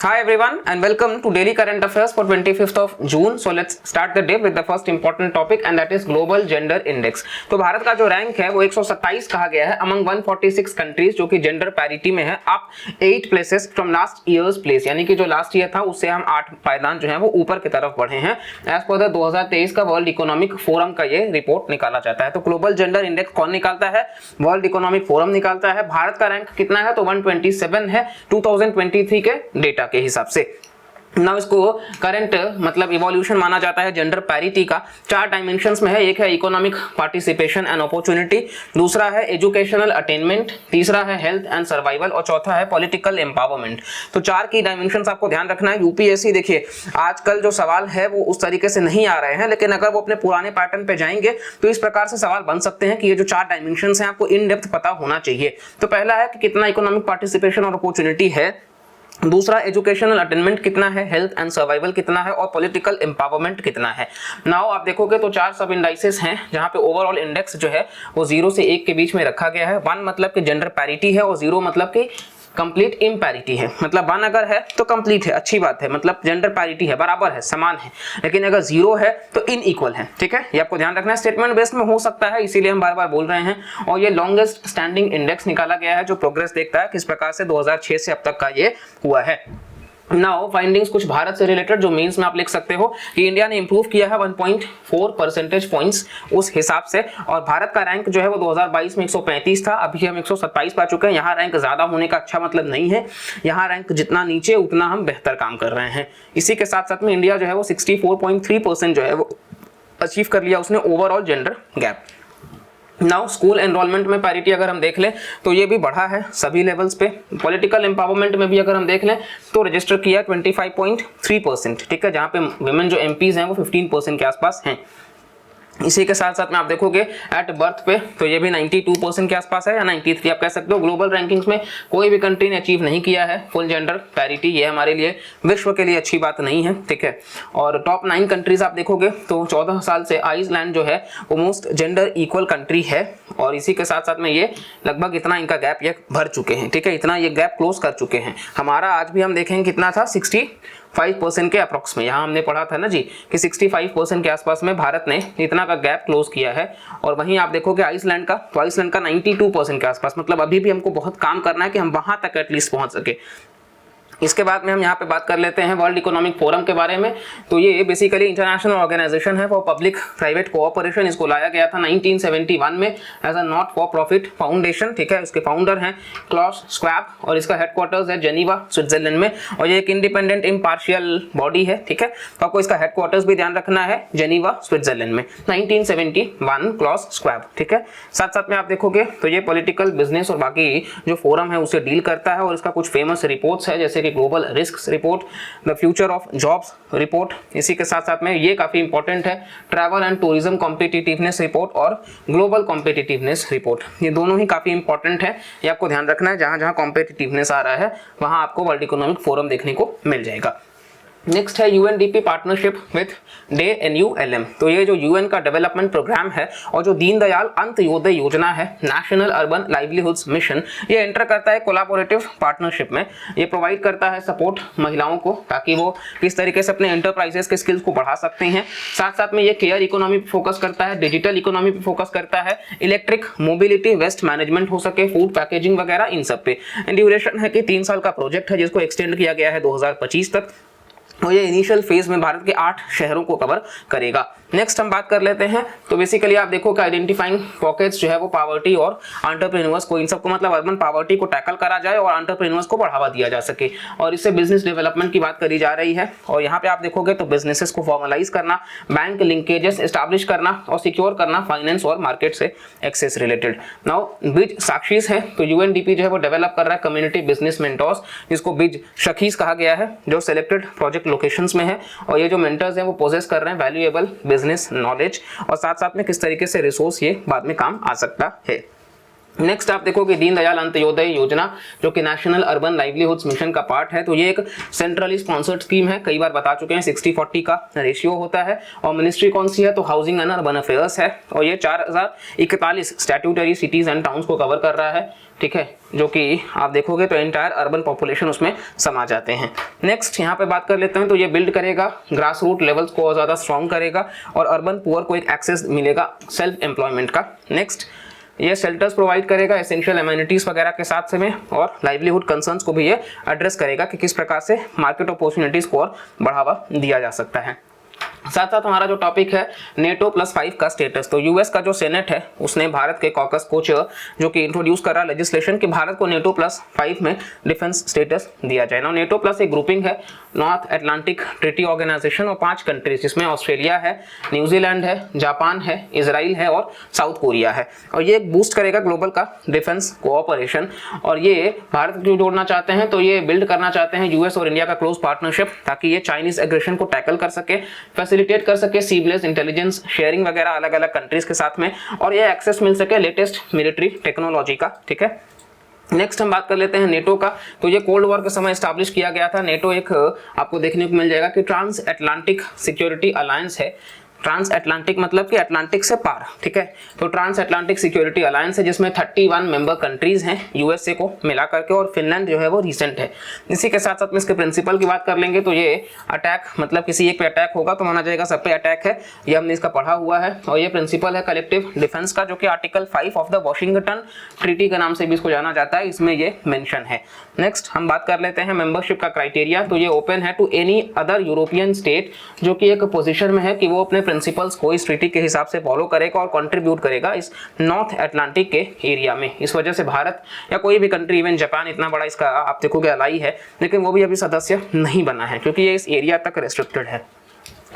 Hi everyone and welcome to Daily Current Affairs for 25th of June. So let's start the day with the first important topic and that is Global Gender Index. तो भारत का जो rank है वो 127 कहा गया है among 146 countries जो कि जेंडर पैरिटी में है, up 8 places from last years place, यानी कि जो लास्ट ईयर था उससे हम 8 पायदान जो है वो ऊपर की तरफ बढ़े हैं। एज पर द 2023 का वर्ल्ड इकोनॉमिक फोरम का ये रिपोर्ट निकाला जाता है। तो ग्लोबल जेंडर इंडेक्स कौन निकालता है? वर्ल्ड इकोनॉमिक फोरम निकालता है। भारत का रैंक कितना है? तो 127 है 2023 के डेटा के हिसाब से। ना इसको करंट मतलब इवोल्यूशन माना जाता है जेंडर पैरिटी का। 4 डायमेंशंस में है। एक है इकोनॉमिक पार्टिसिपेशन एंड अपॉर्चुनिटी, दूसरा है एजुकेशनल अटेनमेंट, तीसरा है हेल्थ एंड सर्वाइवल और चौथा है पॉलिटिकल एम्पावरमेंट। तो 4 की डायमेंशंस आपको ध्यान रखना है। यूपीएससी देखिए आजकल जो सवाल है वो उस तरीके से नहीं आ रहे हैं, लेकिन अगर वो अपने पुराने पैटर्न पे जाएंगे तो इस प्रकार से सवाल बन सकते हैं कि ये जो 4 डायमेंशंस हैं आपको इन डेप्थ पता होना चाहिए। तो पहला है कि कितना इकोनॉमिक पार्टिसिपेशन और अपॉर्चुनिटी है, दूसरा एजुकेशनल अटेनमेंट कितना है, हेल्थ एंड सर्वाइवल कितना है और पॉलिटिकल एम्पावरमेंट कितना है। नाउ आप देखोगे तो 4 सब इंडाइसेस हैं जहां पे ओवरऑल इंडेक्स जो है वो 0 से 1 के बीच में रखा गया है। 1 मतलब कि जेंडर पैरिटी है और 0 मतलब कि कंप्लीट इम्पैरिटी है। मतलब 1 अगर है तो कंप्लीट है, अच्छी बात है, मतलब जेंडर पैरिटी है, बराबर है, समान है। लेकिन अगर 0 है तो इनइक्वल है। ठीक है, ये आपको ध्यान रखना है। स्टेटमेंट बेस्ड में हो सकता है, इसीलिए हम बार बार बोल रहे हैं। और ये लॉन्गेस्ट स्टैंडिंग इंडेक्स निकाला गया है जो प्रोग्रेस देखता है किस प्रकार से 2006 से अब तक का ये हुआ है। नाउ फाइंडिंग्स कुछ भारत से रिलेटेड जो मेंस में आप लिख सकते हो कि इंडिया ने इंप्रूव किया है 1.4 परसेंटेज पॉइंट्स उस हिसाब से, और भारत का रैंक जो है वो 2022 में 135 था, अभी हम 127 पा चुके हैं। यहाँ रैंक ज्यादा होने का अच्छा मतलब नहीं है, यहाँ रैंक जितना नीचे उतना हम बेहतर काम कर रहे हैं। इसी के साथ साथ में इंडिया जो है वो 64.3% जो है वो अचीव कर लिया उसने overall gender gap. Now school enrolment में पैरिटी अगर हम देख लें तो ये भी बढ़ा है सभी लेवल्स पे। पॉलिटिकल एम्पावरमेंट में भी अगर हम देख लें तो रजिस्टर किया 25.3%। ठीक है, जहाँ पे विमेन जो एमपीज हैं वो 15% के आसपास हैं। इसी के साथ साथ में आप देखोगे एट बर्थ पे तो ये भी 92% के आसपास है या 93 आप कह सकते हो। ग्लोबल रैंकिंग्स में कोई भी कंट्री ने अचीव नहीं किया है फुल जेंडर पैरिटी, ये हमारे लिए विश्व के लिए अच्छी बात नहीं है। ठीक है, और टॉप 9 कंट्रीज आप देखोगे तो 14 साल से आइसलैंड जो है वो मोस्ट जेंडर इक्वल कंट्री है, और इसी के साथ साथ में ये लगभग इतना इनका गैप ये भर चुके हैं। ठीक है, इतना ये गैप क्लोज कर चुके हैं। हमारा आज भी हम देखेंगे कितना था, 65% के अप्रोक्स में। यहाँ हमने पढ़ा था ना जी कि 65% के आसपास में भारत ने इतना का गैप क्लोज किया है। और वहीं आप देखोगे आइसलैंड का, तो आइसलैंड का 92% के आसपास, मतलब अभी भी हमको बहुत काम करना है कि हम वहां तक एटलीस्ट पहुंच सके। इसके बाद में हम यहाँ पे बात कर लेते हैं वर्ल्ड इकोनॉमिक फोरम के बारे में। तो ये बेसिकली इंटरनेशनल ऑर्गेनाइजेशन है फॉर पब्लिक प्राइवेट कोऑपरेशन। इसको लाया गया था 1971 में as a not for profit foundation. ठीक है, इसके फाउंडर हैं क्लॉस स्क्वाब और इसका हेडक्वार्टर्स है जेनीवा स्विट्जरलैंड में, और ये एक इंडिपेंडेंट इम्पार्शियल बॉडी है। ठीक है, तो आपको इसका हेडक्वार्टर्स भी ध्यान रखना है, जेनीवा स्विट्जरलैंड में, 1971 क्लॉस स्क्वाब। ठीक है, साथ साथ में आप देखोगे तो ये पॉलिटिकल, बिजनेस और बाकी जो फोरम है उसे डील करता है, और इसका कुछ फेमस रिपोर्ट्स है जैसे global risk report, the future of jobs report. इसी के साथ साथ में ये काफी इंपॉर्टेंट है, travel and tourism competitiveness report और ग्लोबल कॉम्पिटिटिवनेस रिपोर्ट। ये दोनों ही काफी इंपॉर्टेंट है, ये आपको ध्यान रखना है। जहां जहां कॉम्पिटिटिवनेस आ रहा है वहां आपको वर्ल्ड इकोनॉमिक फोरम देखने को मिल जाएगा। नेक्स्ट है यूएनडीपी पार्टनरशिप विथ DNULM। तो ये जो यूएन का डेवलपमेंट प्रोग्राम है और जो दीनदयाल अंत्योदय योजना है, नेशनल अर्बन लाइवलीहुड्स मिशन, ये एंटर करता है कोलैबोरेटिव पार्टनरशिप में। ये प्रोवाइड करता है सपोर्ट महिलाओं को ताकि वो किस तरीके से अपने एंटरप्राइजेस के स्किल्स को बढ़ा सकते हैं। साथ साथ में ये केयर इकोनॉमी पे फोकस करता है, डिजिटल इकोनॉमी पे फोकस करता है, इलेक्ट्रिक मोबिलिटी, वेस्ट मैनेजमेंट हो सके, फूड पैकेजिंग वगैरह, इन सब पे। ड्यूरेशन है कि 3 साल का प्रोजेक्ट है जिसको एक्सटेंड किया गया है 2025 तक, और ये इनिशियल फेज में भारत के 8 शहरों को कवर करेगा। नेक्स्ट हम बात कर लेते हैं तो बेसिकली आप देखो कि आइडेंटिफाइंग पॉकेट्स जो है वो पॉवर्टी और एंटरप्रेन्योर्स को, इन सबको मतलब अर्बन पॉवर्टी को टैकल करा जाए और एंटरप्रेन्योर्स को बढ़ावा दिया जा सके, और इससे बिजनेस डेवलपमेंट की बात करी जा रही है। और यहाँ पे आप देखोगे तो बिजनेसेस को फॉर्मलाइज करना, बैंक लिंकेजेस एस्टैब्लिश करना और सिक्योर करना फाइनेंस और मार्केट से एक्सेस रिलेटेड। नाउ बिज साक्षीज है तो यूएनडीपी जो है वो डेवलप कर रहा है कम्युनिटी बिजनेस मेंटर्स, जिसको बिज सखीज कहा गया है, जो सिलेक्टेड प्रोजेक्ट लोकेशंस में है, और ये जो मेंटर्स हैं वो पोजेस कर रहे हैं वैल्यूएबल बिजनेस नॉलेज, और साथ साथ में किस तरीके से रिसोर्स ये बाद में काम आ सकता है। नेक्स्ट आप देखोगे दीनदयाल अंत्योदय योजना जो कि नेशनल अर्बन लाइवलीहुड्स मिशन का पार्ट है, तो ये एक सेंट्रली स्पॉन्सर्ड स्कीम है, कई बार बता चुके हैं 60-40 का रेशियो होता है। और मिनिस्ट्री कौन सी है, तो हाउसिंग एंड अर्बन अफेयर्स है, और ये 4041 स्टैट्यूटरी सिटीज एंड टाउन्स को कवर कर रहा है, ठीक है, जो कि आप देखोगे तो एंटायर अर्बन पॉपुलेशन उसमें समा जाते हैं। नेक्स्ट यहाँ पे बात कर लेते हैं, तो ये बिल्ड करेगा ग्रास रूट लेवल्स को और ज़्यादा स्ट्रॉन्ग करेगा और अर्बन पुअर को एक एक्सेस मिलेगा सेल्फ एम्प्लॉयमेंट का। नेक्स्ट ये शेल्टर्स प्रोवाइड करेगा एसेंशियल एमिनिटीज वगैरह के साथ में, और लाइवलीहुड कंसर्न्स को भी ये एड्रेस करेगा कि किस प्रकार से मार्केट अपॉर्चुनिटीज को और बढ़ावा दिया जा सकता है। साथ साथ हमारा जो टॉपिक है नेटो +5 का स्टेटस, तो यूएस का जो सेनेट है उसने भारत के कॉकस को जो कि इंट्रोड्यूस कर रहा है लेजिस्लेशन कि भारत को नेटो +5 में डिफेंस स्टेटस दिया जाए ना। नेटो प्लस एक ग्रुपिंग है नॉर्थ अटलांटिक ट्रीटी ऑर्गेनाइजेशन और 5 कंट्रीज जिसमें ऑस्ट्रेलिया है, न्यूजीलैंड है, जापान है, इजराइल है और साउथ कोरिया है, और ये बूस्ट करेगा ग्लोबल का डिफेंस कोऑपरेशन। और ये भारत को जोड़ना चाहते हैं, तो ये बिल्ड करना चाहते हैं यूएस और इंडिया का क्लोज पार्टनरशिप, ताकि ये चाइनीज एग्रेशन को टैकल कर सके, फैसिलिटेट कर सके सीबलेस इंटेलिजेंस शेयरिंग वगैरह अलग अलग कंट्रीज के साथ में, और ये एक्सेस मिल सके लेटेस्ट मिलिट्री टेक्नोलॉजी का, ठीक है। नेक्स्ट हम बात कर लेते हैं नेटो का, तो ये कोल्ड वॉर के समय स्टैब्लिश किया गया था। नेटो एक आपको देखने को मिल जाएगा कि ट्रांस अटलांटिक सिक्योरिटी अलायंस है। ट्रांस अटलांटिक मतलब कि अटलांटिक से पार, ठीक है, तो ट्रांस अटलांटिक सिक्योरिटी अलायंस है जिसमें 31 मेंबर कंट्रीज हैं यूएसए को मिला करके, और फिनलैंड जो है वो रिसेंट है। इसी के साथ साथ में इसके प्रिंसिपल की बात कर लेंगे, तो ये अटैक मतलब किसी एक पे अटैक होगा तो माना जाएगा सब पे अटैक है, ये हमने इसका पढ़ा हुआ है। और ये प्रिंसिपल है कलेक्टिव डिफेंस का, जो कि article 5 of the Washington treaty के नाम से भी इसको जाना जाता है, इसमें ये मेंशन है। नेक्स्ट हम बात कर लेते हैं मेंबरशिप का क्राइटेरिया, तो ये ओपन है to any other European state जो कि एक पोजीशन में है कि वो अपने प्रिंसिपल्स को इस ट्रीटी के हिसाब से फॉलो करेगा और कंट्रीब्यूट करेगा इस नॉर्थ अटलांटिक के एरिया में। इस वजह से भारत या कोई भी कंट्री, इवन जापान इतना बड़ा इसका आप देखोगे अलाई है, लेकिन वो भी अभी सदस्य नहीं बना है क्योंकि ये इस एरिया तक रेस्ट्रिक्टेड है।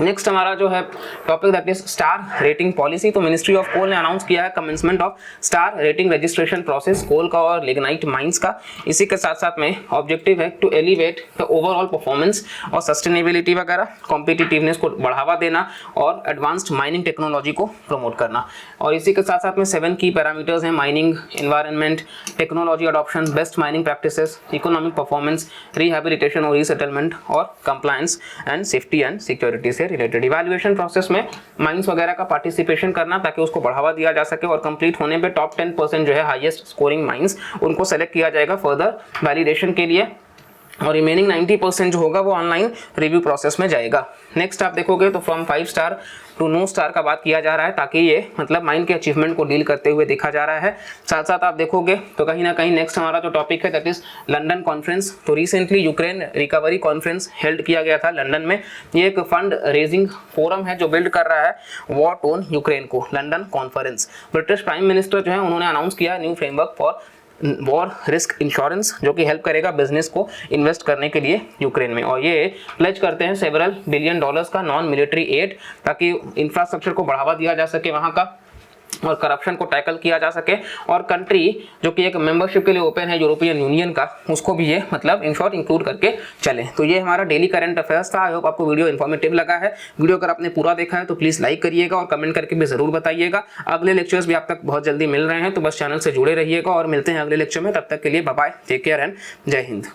नेक्स्ट हमारा जो है topic that is star rating policy, तो मिनिस्ट्री ऑफ कोल ने अनाउंस किया है commencement of star rating registration process coal का और लिग्नाइट माइंस का। इसी के साथ साथ में ऑब्जेक्टिव है to elevate the overall performance और सस्टेनेबिलिटी वगैरह, कॉम्पिटिटिवनेस को बढ़ावा देना और एडवांस्ड माइनिंग टेक्नोलॉजी को प्रमोट करना। और इसी के साथ साथ में 7 की पैरामीटर्स हैं, mining, environment, technology adoption, best mining practices, economic performance, rehabilitation और रीसेटलमेंट, और compliance and safety and security से रिलेटेड। इवैल्यूएशन प्रोसेस में माइंस वगैरह का पार्टिसिपेशन करना ताकि उसको बढ़ावा दिया जा सके, और कंप्लीट होने पे टॉप 10% जो है हाईएस्ट स्कोरिंग माइंस उनको सेलेक्ट किया जाएगा फर्दर वैलिडेशन के लिए, और रिमेनिंग 90% जो होगा वो ऑनलाइन रिव्यू प्रोसेस में जाएगा। नेक्स्ट आप देखोगे तो from 5 star to no star का बात किया जा रहा है, ताकि ये मतलब माइन के अचीवमेंट को डील करते हुए देखा जा रहा है। साथ साथ आप देखोगे तो कहीं ना कहीं नेक्स्ट हमारा जो टॉपिक है दैट इज लंदन कॉन्फ्रेंस, तो recently Ukraine recovery conference held किया गया था लंदन में। ये एक फंड रेजिंग फोरम है जो बिल्ड कर रहा है वॉर टोन यूक्रेन को, London conference. British prime minister जो है उन्होंने अनाउंस किया new framework for war risk insurance, जो कि हेल्प करेगा बिजनेस को इन्वेस्ट करने के लिए यूक्रेन में, और ये प्लेज करते हैं सेवरल बिलियन डॉलर्स का नॉन मिलिट्री एड, ताकि इंफ्रास्ट्रक्चर को बढ़ावा दिया जा सके वहां का, और करप्शन को टैकल किया जा सके, और कंट्री जो कि एक मेंबरशिप के लिए ओपन है यूरोपियन यूनियन का, उसको भी ये मतलब इन शॉर्ट इंक्लूड करके चले। तो ये हमारा डेली करंट अफेयर्स था। आई होप आपको वीडियो इन्फॉर्मेटिव लगा है। वीडियो अगर आपने पूरा देखा है तो प्लीज लाइक करिएगा और कमेंट करके भी जरूर बताइएगा। अगले लेक्चर्स भी आप तक बहुत जल्दी मिल रहे हैं, तो बस चैनल से जुड़े रहिएगा, और मिलते हैं अगले लेक्चर में। तब तक के लिए bye bye, take care and जय हिंद।